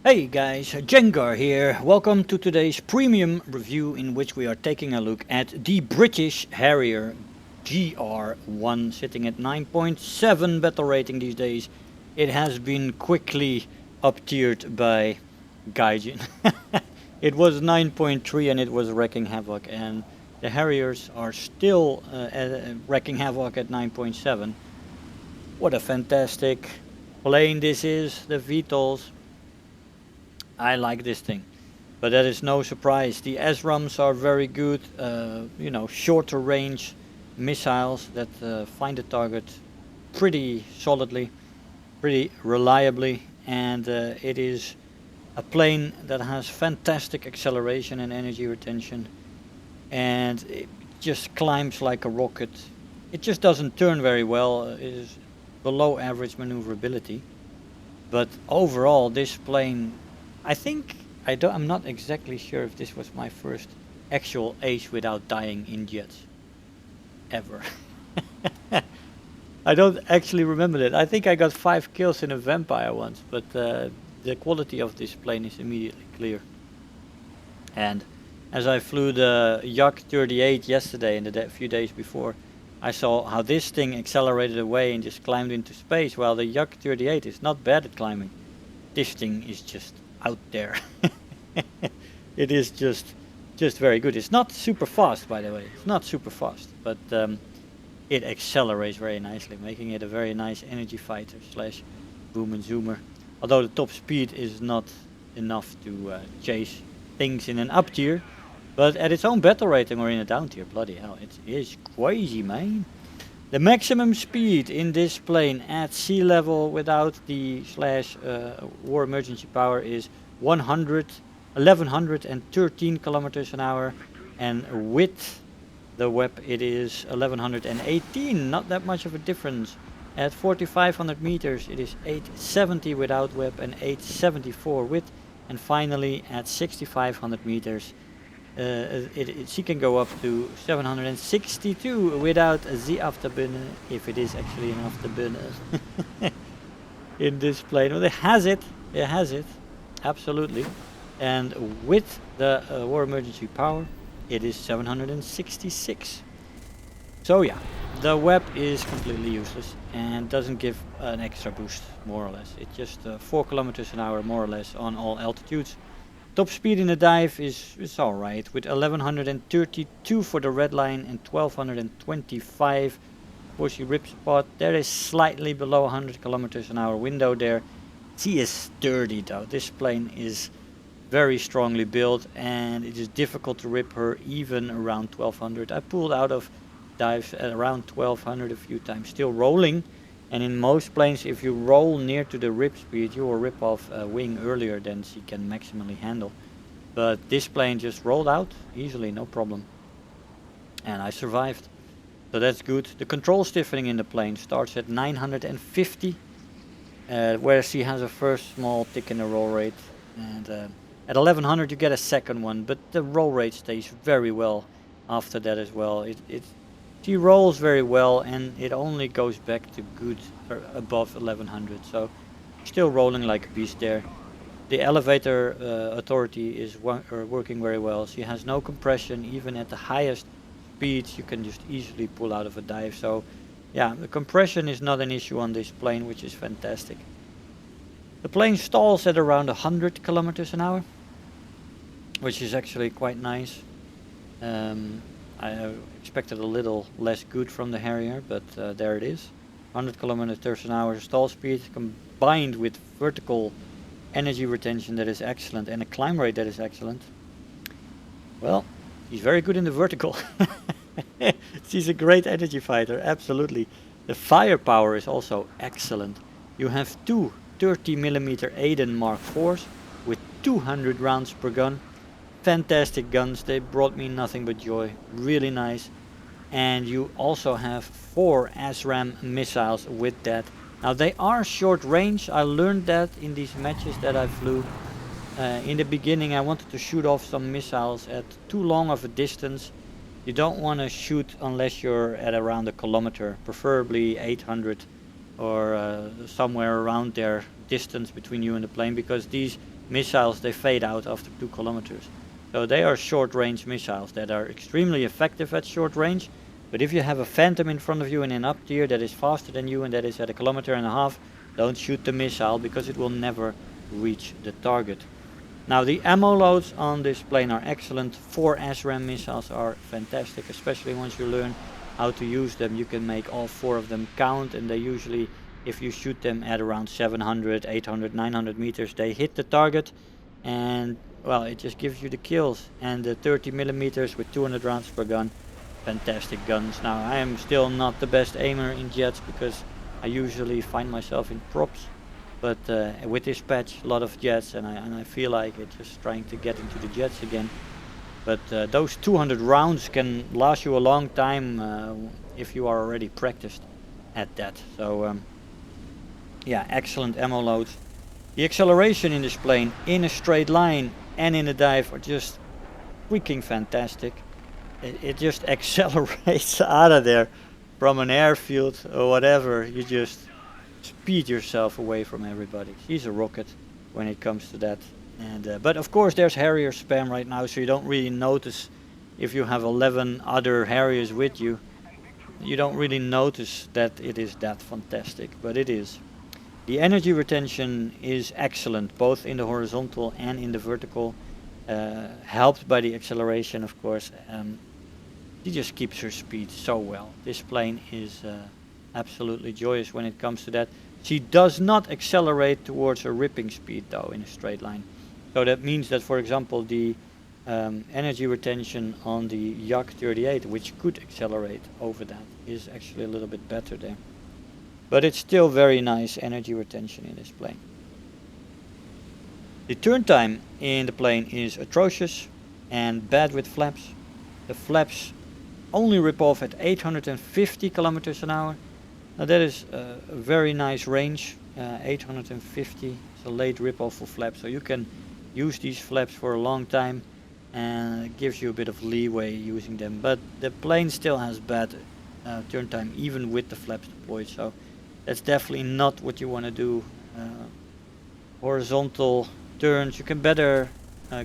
Hey guys, Jengar here. Welcome to today's premium review in which we are taking a look at the British Harrier GR.1 sitting at 9.7 battle rating these days. It has been quickly up-tiered by Gaijin. It was 9.3 and it was wrecking havoc, and the Harriers are still wrecking havoc at 9.7. What a fantastic plane this is, the VTOLs. I like this thing, but that is no surprise. The SRAAMs are very good, shorter range missiles that find the target pretty solidly, pretty reliably, and it is a plane that has fantastic acceleration and energy retention, and it just climbs like a rocket. It just doesn't turn very well. It is below average maneuverability, but overall this plane, I'm not exactly sure if this was my first actual ace without dying in jets ever. I don't actually remember that. I think I got 5 kills in a vampire once, but the quality of this plane is immediately clear. And as I flew the Jak-38 yesterday and a few days before, I saw how this thing accelerated away and just climbed into space, while the Jak-38 is not bad at climbing. This thing is just out there. It is just very good. It's not super fast, by the way. It's not super fast, but it accelerates very nicely, making it a very nice energy fighter slash boom and zoomer. Although the top speed is not enough to chase things in an up tier, but at its own battle rating or in a down tier, bloody hell, it is crazy, man. The maximum speed in this plane at sea level without the war emergency power is 1113 kilometers an hour, and with the WEP it is 1118, not that much of a difference. At 4500 meters it is 870 without WEP and 874 with, and finally at 6500 meters she can go up to 762 without the afterbunner, if it is actually an afterbunner in this plane. Well, it has it, absolutely. And with the war emergency power, it is 766. So yeah, the WEP is completely useless and doesn't give an extra boost, more or less. It's just 4 kilometers an hour, more or less, on all altitudes. Top speed in the dive is alright, with 1132 for the red line and 1225 for the rip spot. There is slightly below 100 kilometers an hour window there. She is sturdy though. This plane is very strongly built and it is difficult to rip her even around 1200. I pulled out of dives at around 1200 a few times, still rolling. And in most planes, if you roll near to the rip speed, you will rip off a wing earlier than she can maximally handle. But this plane just rolled out easily, no problem. And I survived. So that's good. The control stiffening in the plane starts at 950, where she has a first small tick in the roll rate. And at 1100 you get a second one, but the roll rate stays very well after that as well. She rolls very well, and it only goes back to good above 1100, so still rolling like a beast there. The elevator authority is working very well. She has no compression. Even at the highest speeds you can just easily pull out of a dive. So yeah, the compression is not an issue on this plane, which is fantastic. The plane stalls at around 100 kilometers an hour, which is actually quite nice. I expected a little less good from the Harrier, but there it is. 100 kilometers an hour stall speed combined with vertical energy retention that is excellent and a climb rate that is excellent. Well, he's very good in the vertical. She's a great energy fighter, absolutely. The firepower is also excellent. You have two 30mm Aiden Mark IVs with 200 rounds per gun. Fantastic guns, they brought me nothing but joy, really nice. And you also have 4 SRAAM missiles with that. Now they are short range, I learned that in these matches that I flew. In the beginning I wanted to shoot off some missiles at too long of a distance. You don't want to shoot unless you're at around a kilometer, preferably 800 or somewhere around there, distance between you and the plane, because these missiles, they fade out after 2 kilometers. So they are short range missiles that are extremely effective at short range. But if you have a Phantom in front of you in an up tier that is faster than you and that is at 1.5 kilometers, don't shoot the missile because it will never reach the target. Now the ammo loads on this plane are excellent. 4 SRAAM missiles are fantastic, especially once you learn how to use them. You can make all 4 of them count, and they usually, if you shoot them at around 700, 800, 900 meters, they hit the target, and well, it just gives you the kills. And the 30 millimeters with 200 rounds per gun, fantastic guns. Now I am still not the best aimer in jets because I usually find myself in props, but with this patch a lot of jets, and I feel like it's just trying to get into the jets again. But those 200 rounds can last you a long time if you are already practiced at that. So yeah, excellent ammo loads. The acceleration in this plane in a straight line and in a dive are just freaking fantastic. It just accelerates out of there from an airfield or whatever. You just speed yourself away from everybody. She's a rocket when it comes to that. And but of course there's Harrier spam right now, so you don't really notice if you have 11 other Harriers with you. You don't really notice that it is that fantastic, but it is. The energy retention is excellent, both in the horizontal and in the vertical, helped by the acceleration, of course. She just keeps her speed so well. This plane is absolutely joyous when it comes to that. She does not accelerate towards a ripping speed though in a straight line. So that means that, for example, the energy retention on the Jak-38, which could accelerate over that, is actually a little bit better there. But it's still very nice energy retention in this plane. The turn time in the plane is atrocious and bad with flaps. The flaps only rip off at 850 kilometers an hour. Now that is a very nice range. 850 is a late rip off for flaps, so you can use these flaps for a long time, and it gives you a bit of leeway using them. But the plane still has bad turn time even with the flaps deployed, so that's definitely not what you want to do. Horizontal turns, you can better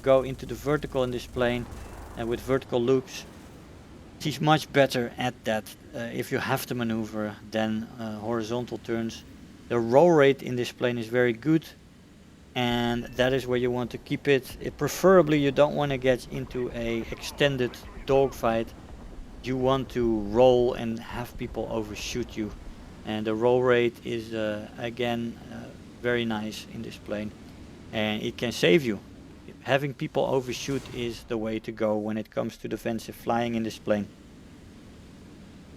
go into the vertical in this plane, and with vertical loops she's much better at that if you have to maneuver than horizontal turns. The roll rate in this plane is very good, and that is where you want to keep it. Preferably you don't want to get into a extended dogfight. You want to roll and have people overshoot you, and the roll rate is again very nice in this plane, and it can save you. Having people overshoot is the way to go when it comes to defensive flying in this plane.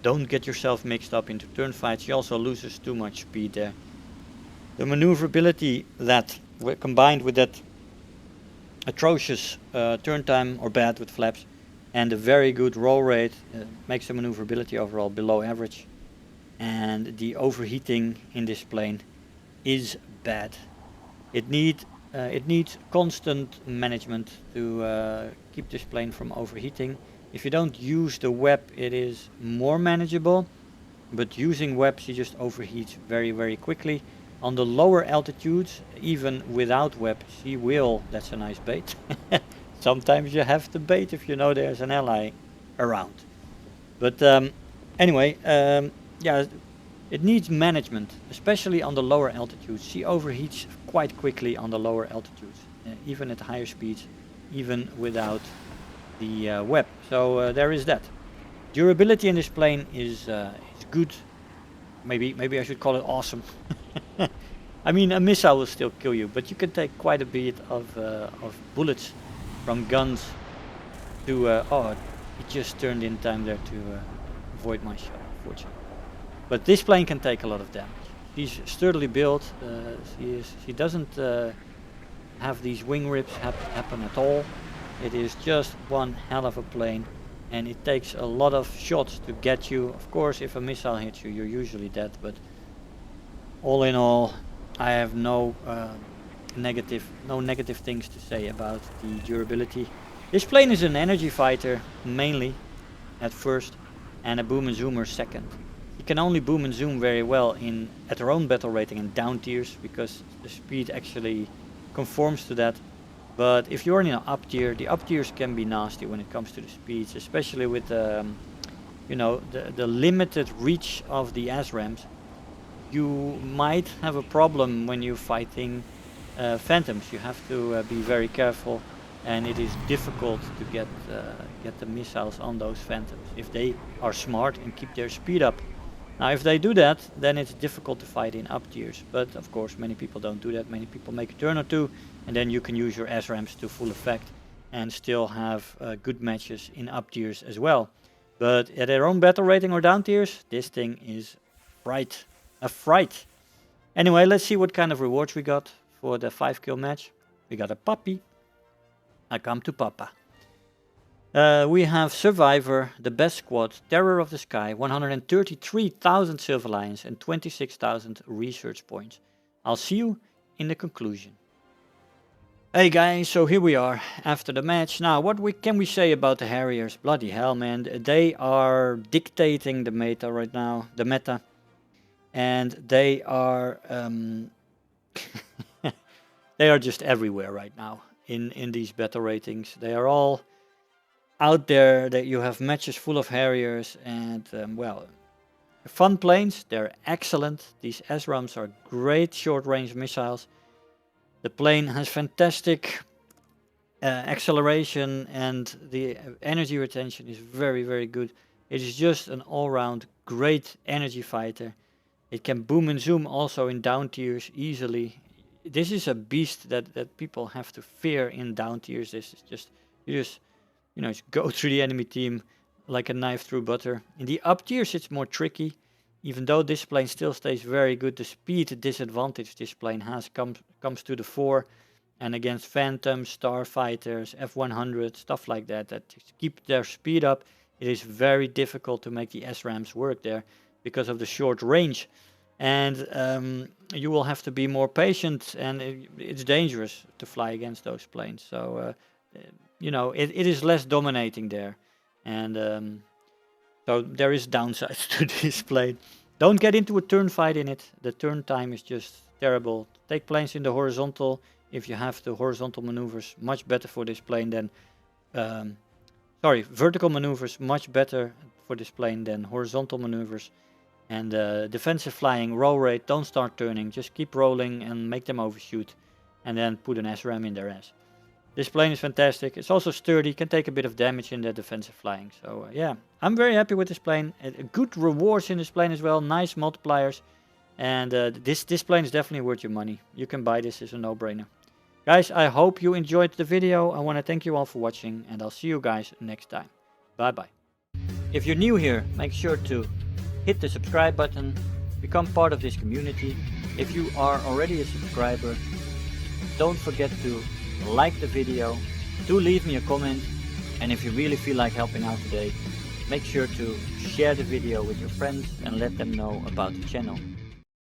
Don't get yourself mixed up into turn fights. She also loses too much speed there. The maneuverability that combined with that atrocious turn time or bad with flaps and the very good roll rate makes the maneuverability overall below average. And the overheating in this plane is bad. It needs constant management to keep this plane from overheating. If you don't use the web, it is more manageable, but using web, she just overheats very, very quickly. On the lower altitudes, even without web, she will. That's a nice bait. Sometimes you have to bait if you know there's an ally around. But anyway, yeah, it needs management, especially on the lower altitudes. She overheats quite quickly on the lower altitudes, even at higher speeds, even without the web. So there is that. Durability in this plane is good. Maybe I should call it awesome. I mean, a missile will still kill you, but you can take quite a bit of bullets from guns to... oh, it just turned in time there to avoid my shot, unfortunately. But this plane can take a lot of damage. She's sturdily built. She doesn't have these wing rips happen at all. It is just one hell of a plane, and it takes a lot of shots to get you. Of course, if a missile hits you, you're usually dead, but all in all, I have no negative things to say about the durability. This plane is an energy fighter mainly at first, and a boom and zoomer second. You can only boom and zoom very well at her own battle rating and down tiers, because the speed actually conforms to that. But if you're in an up tier, the up tiers can be nasty when it comes to the speeds, especially with you know, the limited reach of the SRAAMs. You might have a problem when you're fighting phantoms. You have to be very careful, and it is difficult to get the missiles on those phantoms if they are smart and keep their speed up. Now if they do that, then it's difficult to fight in up tiers, but of course many people don't do that. Many people make a turn or two, and then you can use your SRAAMs to full effect and still have good matches in up tiers as well. But at their own battle rating or down tiers, this thing is a fright. Anyway, let's see what kind of rewards we got for the 5-kill match. We got a puppy. I come to Papa. We have Survivor, the best squad, Terror of the Sky, 133,000 Silver Lions and 26,000 research points. I'll see you in the conclusion. Hey guys, so here we are after the match. Now, what can we say about the Harriers? Bloody hell, man. They are dictating the meta right now, and they are they are just everywhere right now in these battle ratings. They are all out there. That you have matches full of Harriers, and well, fun planes. They're excellent. These SRAAMs are great short-range missiles. The plane has fantastic acceleration, and the energy retention is very, very good. It is just an all-round great energy fighter. It can boom and zoom also in down tiers easily. This is a beast that people have to fear in down tiers. This is just, you know, just go through the enemy team like a knife through butter. In the up tiers it's more tricky. Even though this plane still stays very good, the speed disadvantage this plane has comes to the fore. And against Phantoms, Starfighters, F-100, stuff like that, that keep their speed up, it is very difficult to make the SRAAMs work there because of the short range. And you will have to be more patient, and it's dangerous to fly against those planes. So, you know, it is less dominating there. And so there is downsides to this plane. Don't get into a turn fight in it. The turn time is just terrible. Take planes in the horizontal if you have the horizontal maneuvers. Much better for this plane than... vertical maneuvers much better for this plane than horizontal maneuvers. And defensive flying, roll rate, don't start turning. Just keep rolling and make them overshoot. And then put an SRAAM in their ass. This plane is fantastic. It's also sturdy, can take a bit of damage in the defensive flying. So yeah, I'm very happy with this plane. Good rewards in this plane as well, nice multipliers. And this plane is definitely worth your money. You can buy this, it's a no-brainer. Guys, I hope you enjoyed the video. I want to thank you all for watching, and I'll see you guys next time. Bye-bye. If you're new here, make sure to hit the subscribe button, become part of this community. If you are already a subscriber, don't forget to like the video, do leave me a comment, and if you really feel like helping out today, make sure to share the video with your friends and let them know about the channel.